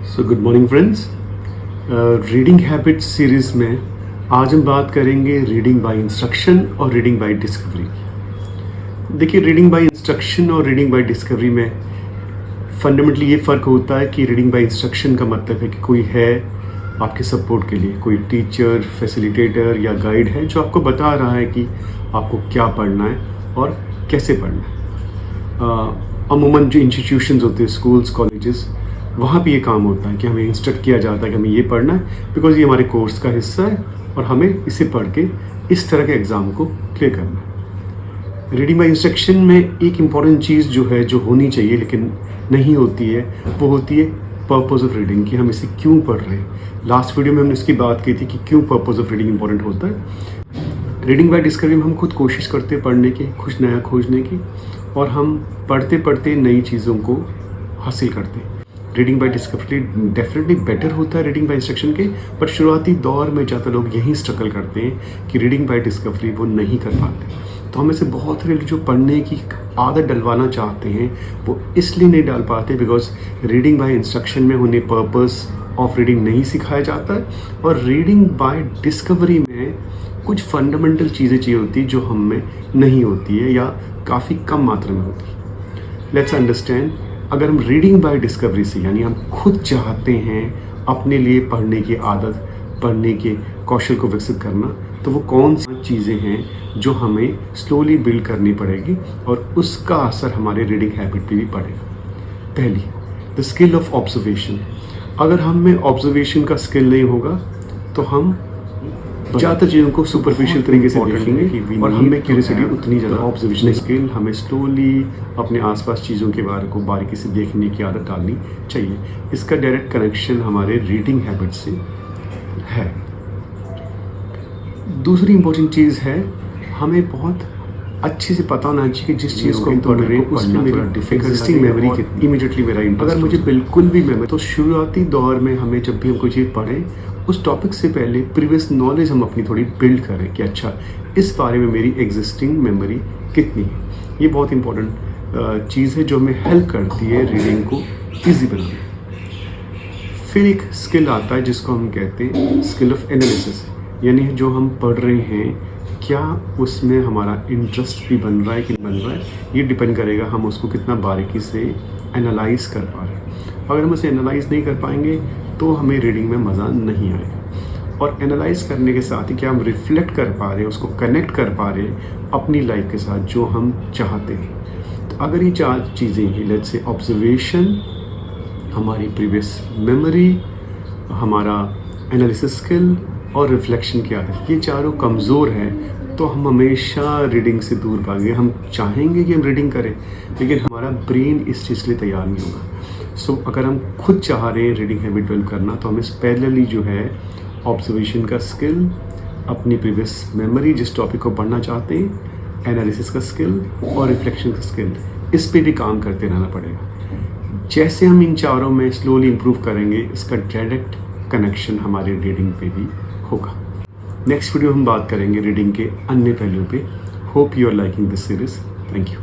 So good morning friends. Reading habits series में आज हम बात करेंगे रीडिंग बाय इंस्ट्रक्शन और रीडिंग बाय डिस्कवरी। देखिए, रीडिंग बाय इंस्ट्रक्शन और रीडिंग बाय डिस्कवरी में फंडामेंटली ये फ़र्क होता है कि रीडिंग बाय इंस्ट्रक्शन का मतलब है कि कोई है आपके सपोर्ट के लिए, कोई टीचर, फैसिलिटेटर या गाइड है जो आपको बता रहा है कि आपको क्या पढ़ना है और कैसे पढ़ना है। अमूमन जो इंस्टीट्यूशंस होते हैं, स्कूल्स, कॉलेजेस, वहाँ भी ये काम होता है कि हमें इंस्ट्रक्ट किया जाता है कि हमें ये पढ़ना है बिकॉज ये हमारे कोर्स का हिस्सा है और हमें इसे पढ़ के इस तरह के एग्ज़ाम को क्लियर करना है। रीडिंग बाय इंस्ट्रक्शन में एक इम्पॉर्टेंट चीज़ जो है, जो होनी चाहिए लेकिन नहीं होती है, वो होती है पर्पज़ ऑफ रीडिंग, कि हम इसे क्यों पढ़ रहे हैं। लास्ट वीडियो में हमने इसकी बात की थी कि क्यों पर्पज़ ऑफ रीडिंग इंपॉर्टेंट होता है। रीडिंग बाय डिस्कवरी में हम खुद कोशिश करते हैं पढ़ने की, कुछ नया खोजने की, और हम पढ़ते पढ़ते नई चीज़ों को हासिल करते हैं। Reading by discovery definitely better होता है रीडिंग बाय इंस्ट्रक्शन के, बट शुरुआती दौर में ज़्यादा लोग यही स्ट्रगल करते हैं कि रीडिंग बाय डिस्कवरी वो नहीं कर पाते। तो हम ऐसे बहुत सारे जो पढ़ने की आदत डलवाना चाहते हैं वो इसलिए नहीं डाल पाते बिकॉज रीडिंग बाय इंस्ट्रक्शन में उन्हें पर्पस ऑफ रीडिंग नहीं सिखाया जाता है, और रीडिंग बाय डिस्कवरी में कुछ फंडामेंटल चीज़ें चाहिए होती जो हम में नहीं होती है या काफ़ी कम मात्रा में होती है। लेट्स अंडरस्टैंड, अगर हम रीडिंग बाय डिस्कवरी से, यानी हम खुद चाहते हैं अपने लिए पढ़ने की आदत, पढ़ने के कौशल को विकसित करना, तो वो कौन सी चीज़ें हैं जो हमें स्लोली बिल्ड करनी पड़ेगी और उसका असर हमारे रीडिंग हैबिट पे भी पड़ेगा। पहली, द स्किल ऑफ ऑब्जर्वेशन। अगर हम में ऑब्जर्वेशन का स्किल नहीं होगा तो हम ज़्यादातर चीज़ों को सुपरफिशियल तरीके से देखेंगे और हमें क्यूरियोसिटी उतनी ज़्यादा ऑब्जर्वेशन स्किल, हमें स्लोली अपने आसपास चीज़ों के बारे को बारीकी से देखने की आदत डालनी चाहिए। इसका डायरेक्ट कनेक्शन हमारे रीडिंग हैबिट से है। दूसरी इंपॉर्टेंट चीज़ है, हमें बहुत अच्छे से पता होना चाहिए कि जिस चीज़ को हम पढ़ रहे हैं उसमें मेरी एग्जिस्टिंग मेमोरी कितनी, इमीडिएटली मेरा इंटरेस्ट, अगर मुझे बिल्कुल भी मेमोरी, तो शुरुआती दौर में हमें जब भी हम कोई चीज़ पढ़ें उस टॉपिक से पहले प्रीवियस नॉलेज हम अपनी थोड़ी बिल्ड करें कि अच्छा इस बारे में मेरी एग्जिस्टिंग मेमोरी कितनी है। ये बहुत इंपॉर्टेंट चीज़ है जो हमें हेल्प करती है रीडिंग को ईजी बनाने। फिर एक स्किल आता है जिसको हम कहते हैं स्किल ऑफ एनालिसिस, यानी जो हम पढ़ रहे हैं क्या उसमें हमारा इंटरेस्ट भी बन रहा है कि नहीं बन रहा है। ये डिपेंड करेगा हम उसको कितना बारीकी से एनालाइज कर पा रहे हैं। अगर हम उसे एनालाइज नहीं कर पाएंगे तो हमें रीडिंग में मज़ा नहीं आएगा। और एनालाइज करने के साथ ही क्या हम रिफ्लेक्ट कर पा रहे हैं, उसको कनेक्ट कर पा रहे हैं अपनी लाइफ के साथ जो हम चाहते हैं। तो अगर ये चार चीज़ें हैं, लेट्स से ऑब्जर्वेशन, हमारी प्रीवियस मेमोरी, हमारा एनालिसिस स्किल और रिफ्लेक्शन की आदत, ये चारों कमज़ोर हैं तो हम हमेशा रीडिंग से दूर भागेंगे। हम चाहेंगे कि हम रीडिंग करें लेकिन हमारा ब्रेन इस चीज़ के लिए तैयार नहीं होगा। सो अगर हम खुद चाह रहे हैं रीडिंग हैबिट डेवलप करना तो हमें पैरेलली जो है ऑब्जर्वेशन का स्किल, अपनी प्रीवियस मेमोरी जिस टॉपिक को पढ़ना चाहते हैं, एनालिसिस का स्किल और रिफ्लेक्शन का स्किल, इस पे भी काम करते रहना पड़ेगा। जैसे हम इन चारों में स्लोली इम्प्रूव करेंगे इसका डायरेक्ट कनेक्शन हमारे रीडिंग पे भी होगा। नेक्स्ट वीडियो हम बात करेंगे रीडिंग के अन्य पहलुओं पे। Hope you are liking this series. Thank you.